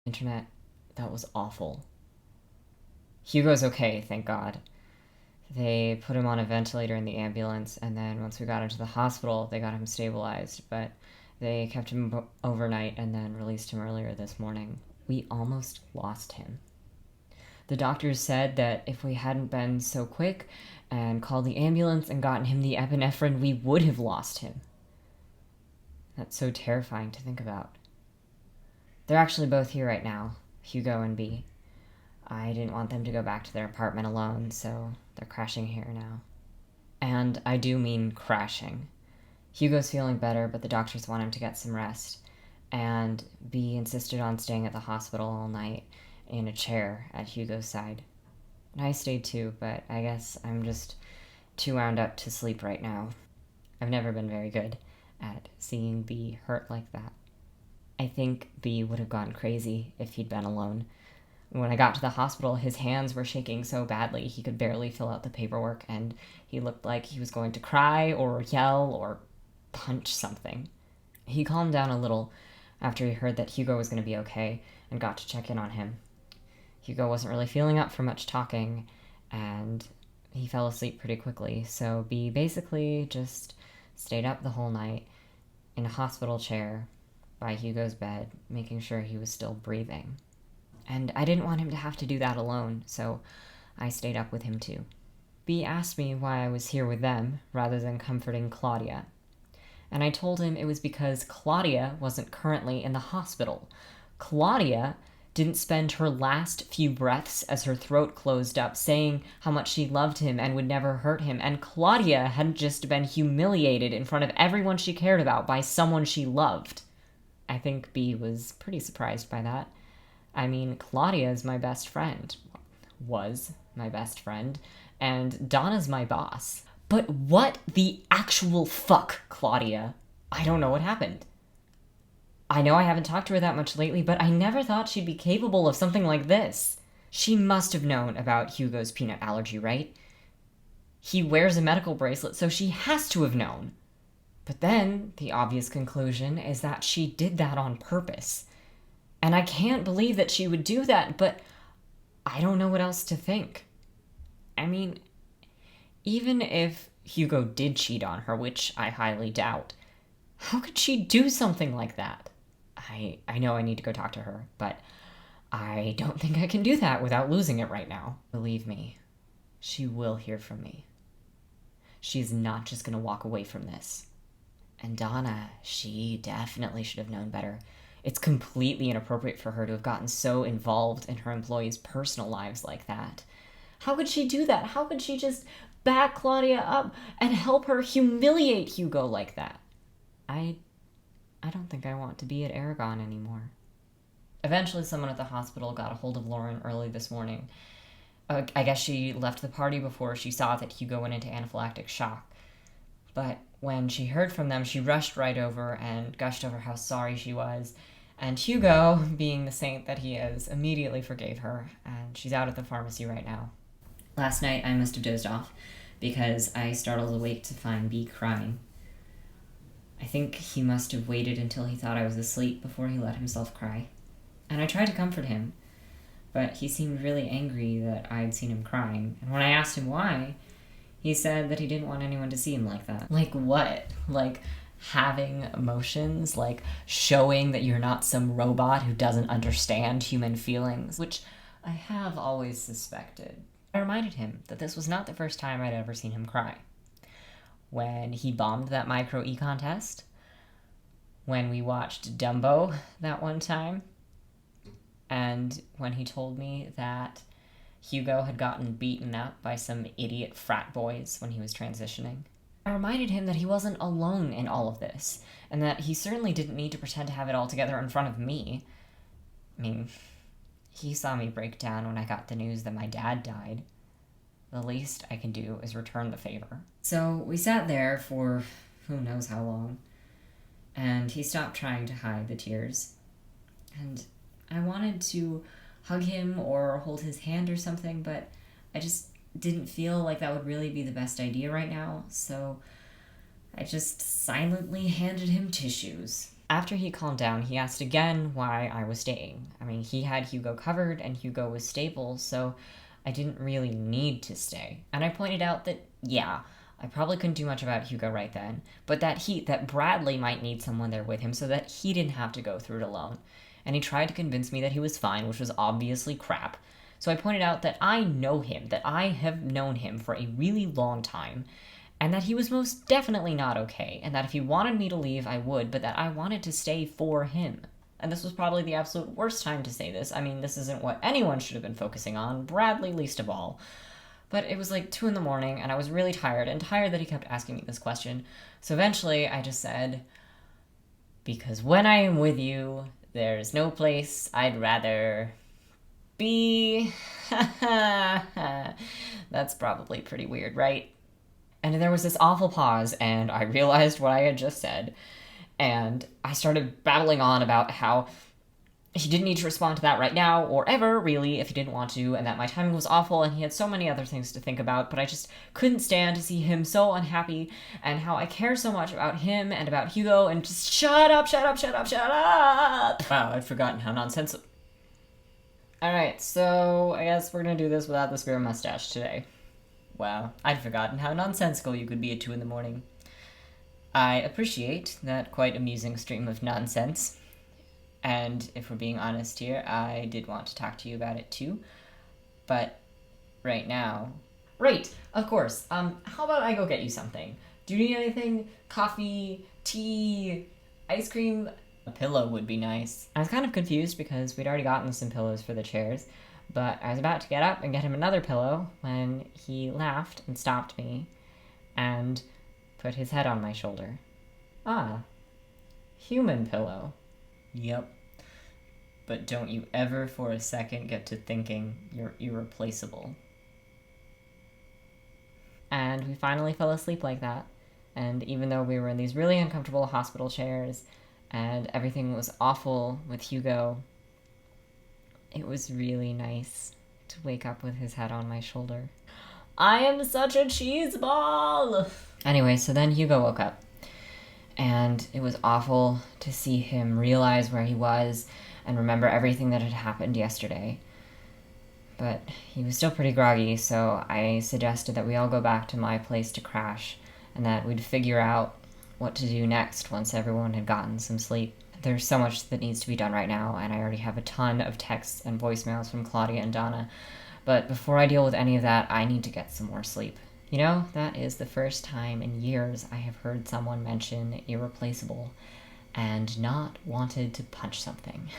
Internet, that was awful. Hugo's okay, thank God. They put him on a ventilator in the ambulance, and then once we got into the hospital, they got him stabilized, but they kept him overnight and then released him earlier this morning. We almost lost him. The doctors said that if we hadn't been so quick and called the ambulance and gotten him the epinephrine, we would have lost him. That's so terrifying to think about. They're actually both here right now, Hugo and B. I didn't want them to go back to their apartment alone, so they're crashing here now. And I do mean crashing. Hugo's feeling better, but the doctors want him to get some rest. And B insisted on staying at the hospital all night in a chair at Hugo's side. And I stayed too, but I guess I'm just too wound up to sleep right now. I've never been very good at seeing B hurt like that. I think B would have gone crazy if he'd been alone. When I got to the hospital, his hands were shaking so badly he could barely fill out the paperwork, and he looked like he was going to cry or yell or punch something. He calmed down a little after he heard that Hugo was going to be okay and got to check in on him. Hugo wasn't really feeling up for much talking, and he fell asleep pretty quickly, so B basically just stayed up the whole night in a hospital chair by Hugo's bed, making sure he was still breathing. And I didn't want him to have to do that alone, so I stayed up with him too. B asked me why I was here with them rather than comforting Claudia. And I told him it was because Claudia wasn't currently in the hospital. Claudia didn't spend her last few breaths as her throat closed up saying how much she loved him and would never hurt him. And Claudia had just been humiliated in front of everyone she cared about by someone she loved. I think B was pretty surprised by that. I mean, Claudia is my best friend. Was my best friend. And Donna's my boss. But what the actual fuck, Claudia? I don't know what happened. I know I haven't talked to her that much lately, but I never thought she'd be capable of something like this. She must have known about Hugo's peanut allergy, right? He wears a medical bracelet, so she has to have known. But then, the obvious conclusion is that she did that on purpose. And I can't believe that she would do that, but I don't know what else to think. I mean, even if Hugo did cheat on her, which I highly doubt, how could she do something like that? I know I need to go talk to her, but I don't think I can do that without losing it right now. Believe me, she will hear from me. She's not just going to walk away from this. And Donna, she definitely should have known better. It's completely inappropriate for her to have gotten so involved in her employees' personal lives like that. How could she do that? How could she just back Claudia up and help her humiliate Hugo like that? I don't think I want to be at Aragon anymore. Eventually, someone at the hospital got a hold of Lauren early this morning. I guess she left the party before she saw that Hugo went into anaphylactic shock. But when she heard from them, she rushed right over and gushed over how sorry she was. And Hugo, being the saint that he is, immediately forgave her, and she's out at the pharmacy right now. Last night, I must have dozed off because I startled awake to find B crying. I think he must have waited until he thought I was asleep before he let himself cry. And I tried to comfort him, but he seemed really angry that I'd seen him crying. And when I asked him why, he said that he didn't want anyone to see him like that. Like what? Like having emotions? Like showing that you're not some robot who doesn't understand human feelings? Which I have always suspected. I reminded him that this was not the first time I'd ever seen him cry. When he bombed that micro-E contest, when we watched Dumbo that one time, and when he told me that Hugo had gotten beaten up by some idiot frat boys when he was transitioning. I reminded him that he wasn't alone in all of this, and that he certainly didn't need to pretend to have it all together in front of me. I mean, he saw me break down when I got the news that my dad died. The least I can do is return the favor. So we sat there for who knows how long, and he stopped trying to hide the tears. And I wanted to hug him or hold his hand or something, but I just didn't feel like that would really be the best idea right now, so I just silently handed him tissues. After he calmed down, he asked again why I was staying. I mean, he had Hugo covered and Hugo was stable, so I didn't really need to stay. And I pointed out that, yeah, I probably couldn't do much about Hugo right then, but that Bradley might need someone there with him so that he didn't have to go through it alone. And he tried to convince me that he was fine, which was obviously crap. So I pointed out that I know him, that I have known him for a really long time, and that he was most definitely not okay, and that if he wanted me to leave, I would, but that I wanted to stay for him. And this was probably the absolute worst time to say this. I mean, this isn't what anyone should have been focusing on, Bradley least of all. But it was like 2 in the morning, and I was really tired, and tired that he kept asking me this question. So eventually, I just said, because when I am with you, there's no place I'd rather be. That's probably pretty weird, right? And there was this awful pause, and I realized what I had just said, and I started babbling on about how he didn't need to respond to that right now, or ever, really, if he didn't want to, and that my timing was awful, and he had so many other things to think about, but I just couldn't stand to see him so unhappy, and how I care so much about him and about Hugo, and just shut up, shut up, shut up, shut up! Wow, I'd forgotten how nonsensical. Alright, so I guess we're gonna do this without the square mustache today. Wow, I'd forgotten how nonsensical you could be at 2 in the morning. I appreciate that quite amusing stream of nonsense. And if we're being honest here, I did want to talk to you about it too. But right now... Right, of course. How about I go get you something? Do you need anything? Coffee, tea, ice cream? A pillow would be nice. I was kind of confused because we'd already gotten some pillows for the chairs, but I was about to get up and get him another pillow when he laughed and stopped me and put his head on my shoulder. Ah, human pillow. Yep. But don't you ever for a second get to thinking you're irreplaceable. And we finally fell asleep like that. And even though we were in these really uncomfortable hospital chairs and everything was awful with Hugo, it was really nice to wake up with his head on my shoulder. I am such a cheese ball! Anyway, so then Hugo woke up. And it was awful to see him realize where he was and remember everything that had happened yesterday. But he was still pretty groggy, so I suggested that we all go back to my place to crash, and that we'd figure out what to do next once everyone had gotten some sleep. There's so much that needs to be done right now, and I already have a ton of texts and voicemails from Claudia and Donna. But before I deal with any of that, I need to get some more sleep. You know, that is the first time in years I have heard someone mention irreplaceable and not wanted to punch something.